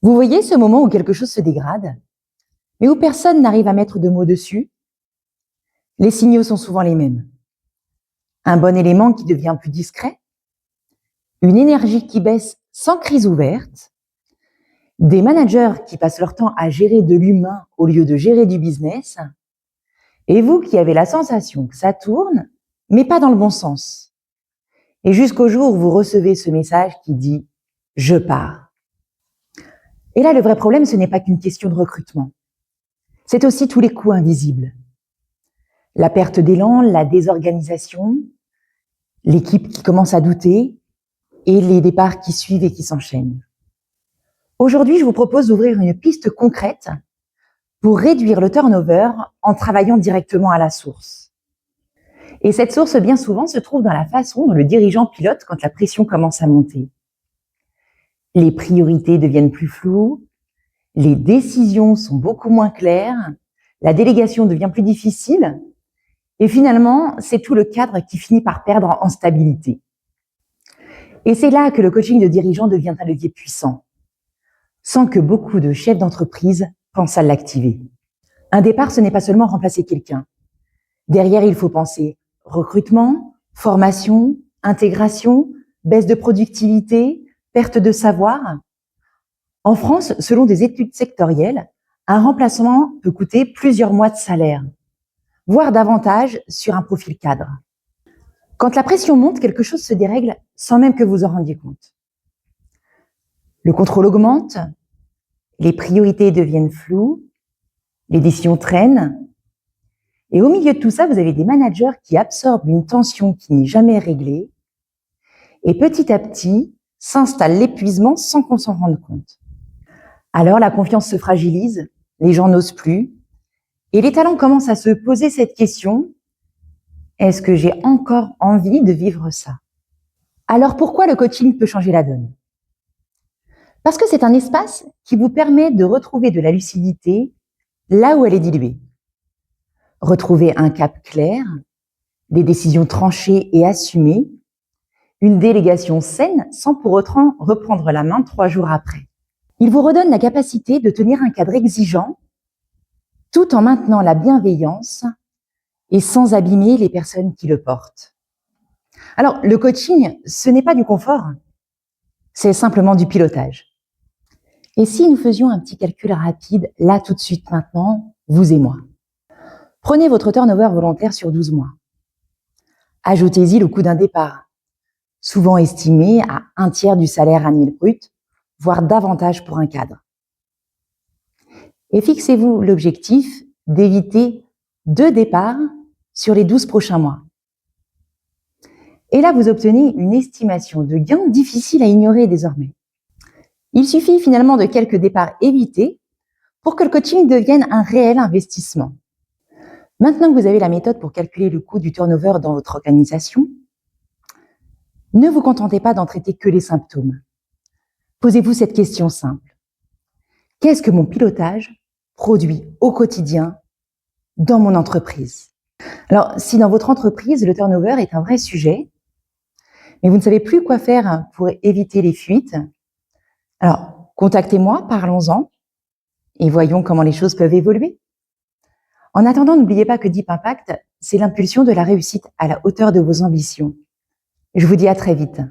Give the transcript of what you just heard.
Vous voyez ce moment où quelque chose se dégrade, mais où personne n'arrive à mettre de mots dessus? Les signaux sont souvent les mêmes. Un bon élément qui devient plus discret, une énergie qui baisse sans crise ouverte, des managers qui passent leur temps à gérer de l'humain au lieu de gérer du business, et vous qui avez la sensation que ça tourne, mais pas dans le bon sens. Et jusqu'au jour où vous recevez ce message qui dit « Je pars ». Et là, le vrai problème, ce n'est pas qu'une question de recrutement. C'est aussi tous les coûts invisibles. La perte d'élan, la désorganisation, l'équipe qui commence à douter et les départs qui suivent et qui s'enchaînent. Aujourd'hui, je vous propose d'ouvrir une piste concrète pour réduire le turnover en travaillant directement à la source. Et cette source, bien souvent, se trouve dans la façon dont le dirigeant pilote quand la pression commence à monter. Les priorités deviennent plus floues, les décisions sont beaucoup moins claires, la délégation devient plus difficile, et finalement, c'est tout le cadre qui finit par perdre en stabilité. Et c'est là que le coaching de dirigeant devient un levier puissant, sans que beaucoup de chefs d'entreprise pensent à l'activer. Un départ, ce n'est pas seulement remplacer quelqu'un. Derrière, il faut penser recrutement, formation, intégration, baisse de productivité, perte de savoir. En France, selon des études sectorielles, un remplacement peut coûter plusieurs mois de salaire, voire davantage sur un profil cadre. Quand la pression monte, quelque chose se dérègle sans même que vous en rendiez compte. Le contrôle augmente, les priorités deviennent floues, les décisions traînent, et au milieu de tout ça, vous avez des managers qui absorbent une tension qui n'est jamais réglée, et petit à petit, s'installe l'épuisement sans qu'on s'en rende compte. Alors la confiance se fragilise, les gens n'osent plus, et les talents commencent à se poser cette question: est-ce que j'ai encore envie de vivre ça? Alors pourquoi le coaching peut changer la donne? Parce que c'est un espace qui vous permet de retrouver de la lucidité là où elle est diluée. Retrouver un cap clair, des décisions tranchées et assumées, une délégation saine sans pour autant reprendre la main 3 jours après. Il vous redonne la capacité de tenir un cadre exigeant tout en maintenant la bienveillance et sans abîmer les personnes qui le portent. Alors, le coaching, ce n'est pas du confort, c'est simplement du pilotage. Et si nous faisions un petit calcul rapide, là tout de suite maintenant, vous et moi. Prenez votre turnover volontaire sur 12 mois. Ajoutez-y le coût d'un départ, souvent estimé à 1/3 du salaire annuel brut, voire davantage pour un cadre. Et fixez-vous l'objectif d'éviter 2 départs sur les 12 prochains mois. Et là, vous obtenez une estimation de gain difficile à ignorer désormais. Il suffit finalement de quelques départs évités pour que le coaching devienne un réel investissement. Maintenant que vous avez la méthode pour calculer le coût du turnover dans votre organisation, ne vous contentez pas d'en traiter que les symptômes. Posez-vous cette question simple. Qu'est-ce que mon pilotage produit au quotidien dans mon entreprise? Alors, si dans votre entreprise, le turnover est un vrai sujet, mais vous ne savez plus quoi faire pour éviter les fuites, alors contactez-moi, parlons-en et voyons comment les choses peuvent évoluer. En attendant, n'oubliez pas que Deep Impact, c'est l'impulsion de la réussite à la hauteur de vos ambitions. Je vous dis à très vite.